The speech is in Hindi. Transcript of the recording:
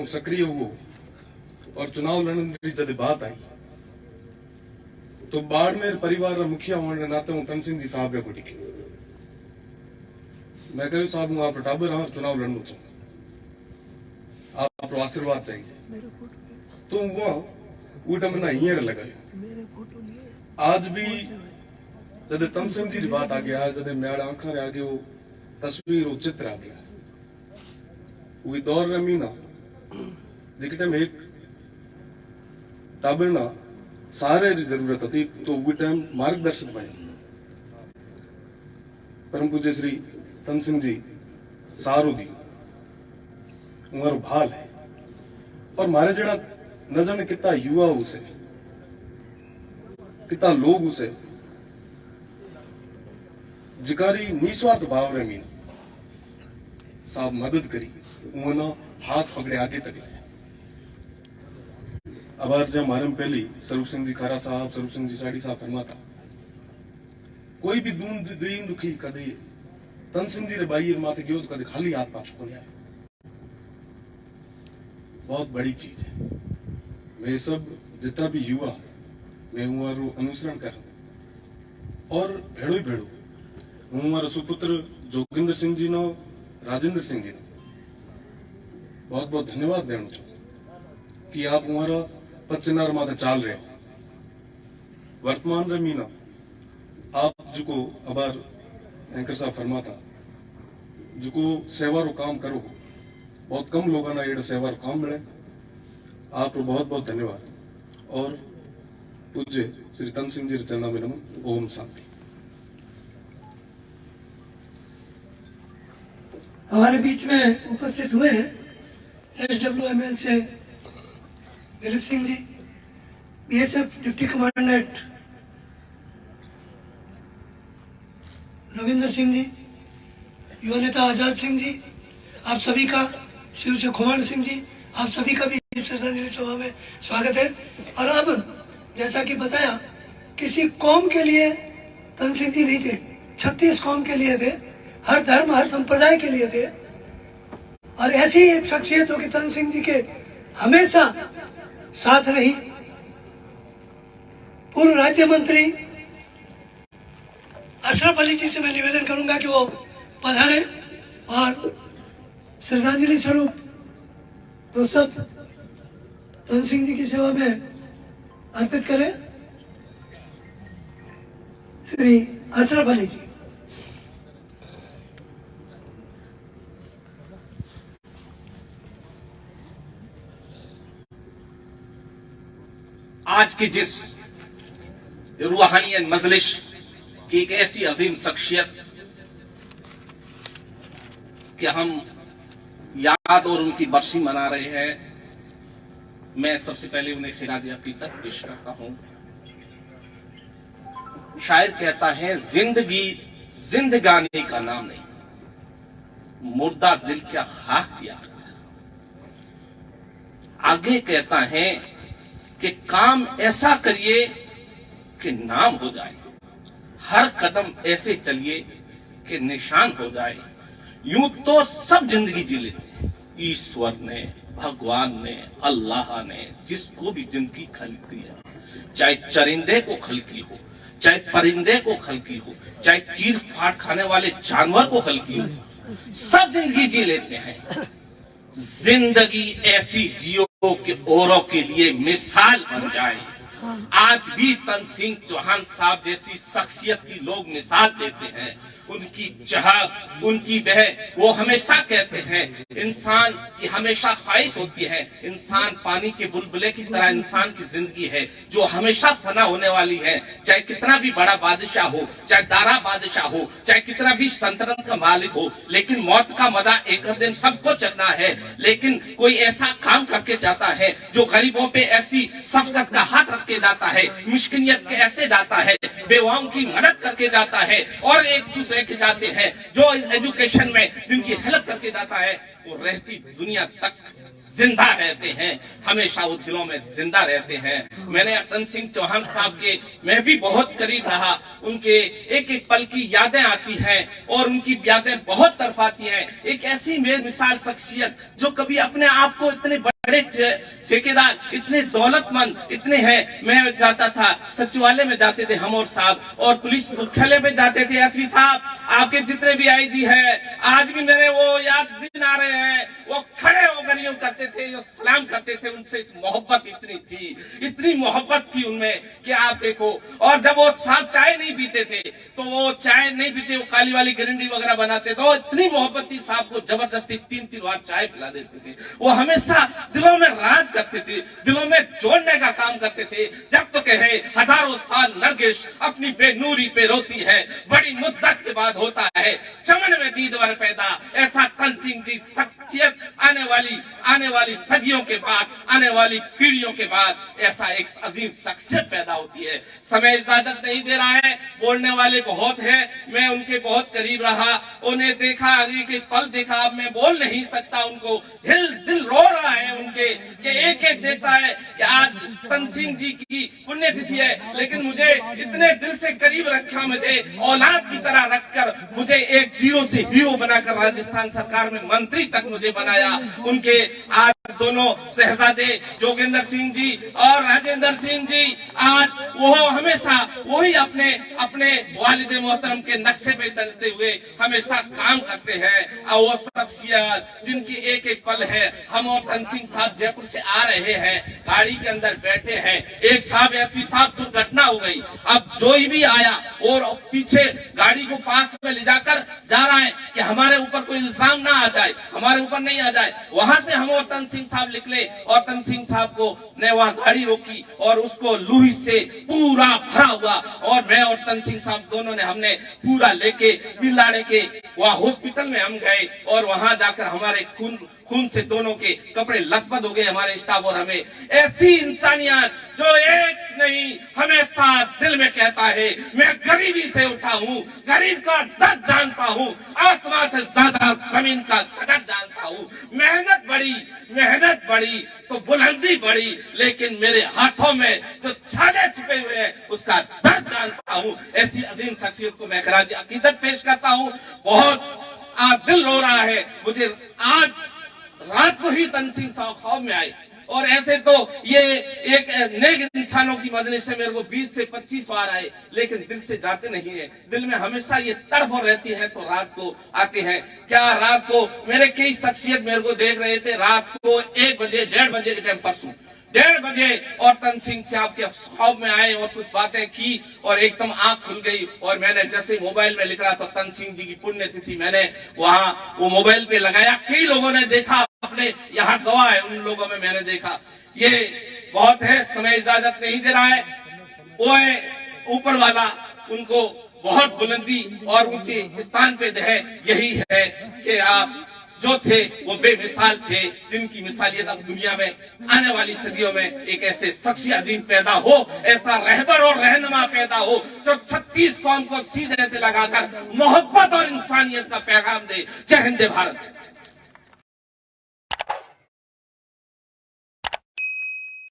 सक्रिय हुआ और चुनाव लड़ने की जब बात आई तो बाड़मेर परिवार मुखिया होने के नाते हूँ तन सिंह जी साहब को टिकी। मैं कहूँ साहब हूँ आप टाबर हाँ चुनाव लड़ना चाहूँ आप आशीर्वाद चाहिए तो वो मैंने हियर लगाया। आज भी जब तन सिंह जी की बात आ गया जब मेरे आंखा आ गया तस्वीर वो चित्र आ गया वही दौर रमीना जिकटे में एक टाबर ना सारे की जरूरत थी तो वो टाइम मार्गदर्शक बने परम पूज्य श्री तन सिंह जी सारू दी उमारो भाल है और मारे जड़ा नजर ने कितना युवा उसे कितना लोग उसे जिकारी निस्वार्थ भाव रमीन साहब मदद करी उन्होंने हाथ पकड़े आगे तक लाया। अब जब हमारे में पहली स्वरूप सिंह जी खारा साहब स्वरूप सिंह जी साड़ी साहब फरमाता कोई भी दीन दुखी कदे तन सिंह जी रे बाई माथे गयो तो कदे खाली हाथ पाछो को आए। बहुत बड़ी चीज है। मैं सब जितना भी युवा मैं हमारो अनुसरण कर और भेड़ो ही भेड़ो हूँ हमारा सुपुत्र जोगिंदर सिंह जी नो राजेंद्र सिंह जी ने बहुत बहुत धन्यवाद देना चाहूँ कि आप हमारा पच्चनार माथे चाल रहे हो। वर्तमान रे मीना आप जो अबार एंकर साहब फरमाता जो सेवा रो काम करो बहुत कम लोगों ना ये सेवा रो काम मिले आप बहुत बहुत धन्यवाद और पूज्य श्री तन सिंह जी चरणों में नमन। ओम शांति। हमारे बीच में उपस्थित हुए हैं SWML से Dilip Singh ji, BSF deputy commandant Ravindra Singh ji, युवा नेता आजाद सिंह जी, आप सभी का शिव से खुमान सिंह जी, आप सभी का भी श्रद्धांजलि सभा में स्वागत है। और अब जैसा कि बताया किसी कौम के लिए तन सिंह जी नहीं थे, 36 कौम के लिए थे, हर धर्म हर संप्रदाय के लिए थे। और ऐसी एक शख्सियत हो कि तन सिंह जी के हमेशा साथ रही। पूर्व राज्य मंत्री अशरफ अली जी से मैं निवेदन करूंगा कि वो पधारे और श्रद्धांजलि स्वरूप दो शब्द तन सिंह जी की सेवा में अर्पित करें। श्री अशरफ अली जी। आज की जिस रूहानियत मजलिस की एक ऐसी अजीम शख्सियत कि हम याद और उनकी बरसी मना रहे हैं, मैं सबसे पहले उन्हें खिराज अकीदत पेश करता हूं। शायर कहता है जिंदगी जिंदगानी का नाम नहीं, मुर्दा दिल क्या खाक दिया। आगे कहता है कि काम ऐसा करिए कि नाम हो जाए, हर कदम ऐसे चलिए कि निशान हो जाए। यूं तो सब जिंदगी जी लेते हैं, ईश्वर ने, भगवान ने, अल्लाह ने जिसको भी जिंदगी खलकी है, चाहे चरिंदे को खलकी हो, चाहे परिंदे को खलकी हो, चाहे चीर फाड़ खाने वाले जानवर को खलकी हो, सब जिंदगी जी लेते हैं। जिंदगी ऐसी जियो कि औरों के लिए मिसाल बन जाए। आज भी तन सिंह चौहान साहब जैसी शख्सियत की लोग मिसाल देते हैं। उनकी चाहत, उनकी बह, वो हमेशा कहते हैं इंसान की हमेशा ख्वाहिश होती है, इंसान पानी के बुलबुले की तरह इंसान की जिंदगी है जो हमेशा फना होने वाली है। चाहे कितना भी बड़ा बादशाह हो, चाहे दारा बादशाह हो, चाहे कितना भी सल्तनत का मालिक हो, लेकिन मौत का मजा एक दिन सबको चखना है। लेकिन कोई ऐसा काम करके जाता है जो गरीबों पे ऐसी शफकत का हाथ रख के जाता है, मिस्किनियत के ऐसे जाता है, बेवाओं की मदद करके जाता है और एक दूसरे के जाते हैं जो एजुकेशन में जिनकी हेल्प करके जाता है, वो रहती दुनिया तक जिंदा रहते हैं, हमेशा वो दिलों में जिंदा रहते हैं। मैंने अतन सिंह चौहान साहब के मैं भी बहुत करीब रहा, उनके एक एक पल की यादें आती हैं और उनकी यादें बहुत तरफाती हैं। एक ऐसी बेमिसाल शख्सियत जो कभी अपने आप को इतने बड़े ठेकेदार, इतने दौलतमंद इतने हैं। मैं जाता था सचिवालय में, जाते थे हम और साहब, और पुलिस मुख्यालय में जाते थे। एसपी साहब, आपके जितने भी आईजी हैं, आज भी मेरे वो याद दिन आ रहे हैं, वो खड़े होकर यूं करते थे, जो सलाम करते थे, उनसे मोहब्बत इतनी थी, इतनी मोहब्बत थी उनमें कि आप देखो। और जब वो साहब चाय नहीं पीते थे तो वो चाय नहीं पीते, वो काली वाली गिरंडी वगैरह बनाते थे, तो इतनी मोहब्बत थी साहब को, जबरदस्ती 3-3 बार चाय पिला देते थे। वो हमेशा दिलों में राज करते थे, दिलों में जोड़ने का काम करते थे। जब तो कहे हजारों साल नरगिस अपनी बेनूरी पे रोती है, बड़ी मुद्दत के बाद होता है चमन में दीदवर पैदा। ऐसा तन सिंह जी शख्सियत आने वाली सदियों के बाद, आने वाली पीढ़ियों के बाद ऐसा एक अजीम शख्सियत पैदा होती है। समय इजाजत नहीं दे रहा है, बोलने वाले बहुत है, मैं उनके बहुत करीब रहा, उन्हें देखा, एक पल देखा, अब मैं बोल नहीं सकता। उनको दिल रो रहा है उनके, कि एक एक देखता है कि आज तन सिंह जी की पुण्यतिथि है, लेकिन मुझे इतने दिल से करीब रखा, मुझे औलाद की तरह रखकर, मुझे एक जीरो से हीरो बनाकर राजस्थान सरकार में मंत्री तक मुझे बनाया। उनके आज दोनों शहजादे जोगिंदर सिंह जी और राजेंद्र सिंह जी, आज वो हमेशा वही अपने वालिद मोहतरम के नक्शे पे चलते हुए हमेशा काम करते हैं। और वो शख्सियत जिनकी एक एक पल है। हम और तन सिंह साहब जयपुर से आ रहे हैं, गाड़ी के अंदर बैठे हैं, एक साहब एसपी साहब दुर्घटना हो गई। अब जो भी आया और पीछे गाड़ी को पास में ले जाकर जा रहा है कि हमारे ऊपर कोई इल्जाम ना आ जाए, हमारे ऊपर नहीं आ जाए। वहां से हम और तन सिंह साहब निकले और तन सिंह साहब को ने वहां गाड़ी रोकी और उसको लूही से पूरा भरा हुआ, और मैं और तन सिंह साहब दोनों ने हमने पूरा लेके बिलाड़े के वहां हॉस्पिटल में हम गए, और वहां जाकर हमारे खून से दोनों के कपड़े लथपथ हो गए, हमारे स्टाफ और हमें। ऐसी इंसानियत जो एक नहीं हमेशा दिल में कहता है, मैं गरीबी से उठा हूँ, गरीब का दर्द जानता हूँ, आसमान से ज्यादा जमीन का कदर जानता हूँ। मेहनत बड़ी तो बुलंदी बड़ी, लेकिन मेरे हाथों में तो छाले छुपे हुए हैं, उसका दर्द जानता हूँ। ऐसी अजीम शख्सियत को मैं खराज अकीदत पेश करता हूँ। बहुत दिल रो रहा है मुझे। आज रात को ही तन सिंह साहब ख्वाब में आए, और ऐसे तो ये एक नेक इंसानों की मजलिस से मेरे को 20 से 25 बार आए, लेकिन दिल से जाते नहीं है। दिल में हमेशा ये तड़प रहती है, तो रात को आते हैं। क्या रात को मेरे कई शख्सियत मेरे को देख रहे थे, रात को 1 बजे 1:30 बजे के टाइम, परसों 1:30 बजे, और तन सिंह साहब के ख्वाब में आए और कुछ बातें की, और एकदम आंख खुल गई। और मैंने जैसे मोबाइल में लिख रहा तो तन सिंह जी की पुण्यतिथि मैंने वहां वो मोबाइल पे लगाया। कई लोगों ने देखा, अपने यहाँ गवाह है, उन लोगों में मैंने देखा। ये बहुत है, समय इजाजत नहीं दे रहा है। वो है ऊपर वाला उनको बहुत बुलंदी और ऊंचे स्थान पे है। यही है कि आप जो थे वो बेमिसाल थे, जिनकी मिसालियत अब दुनिया में आने वाली सदियों में एक ऐसे शख्स अजीम पैदा हो, ऐसा रहबर और रहनुमा पैदा हो जो 36 कौम को सीधे से लगाकर मोहब्बत और इंसानियत का पैगाम दे। जय हिंद, जय भारत।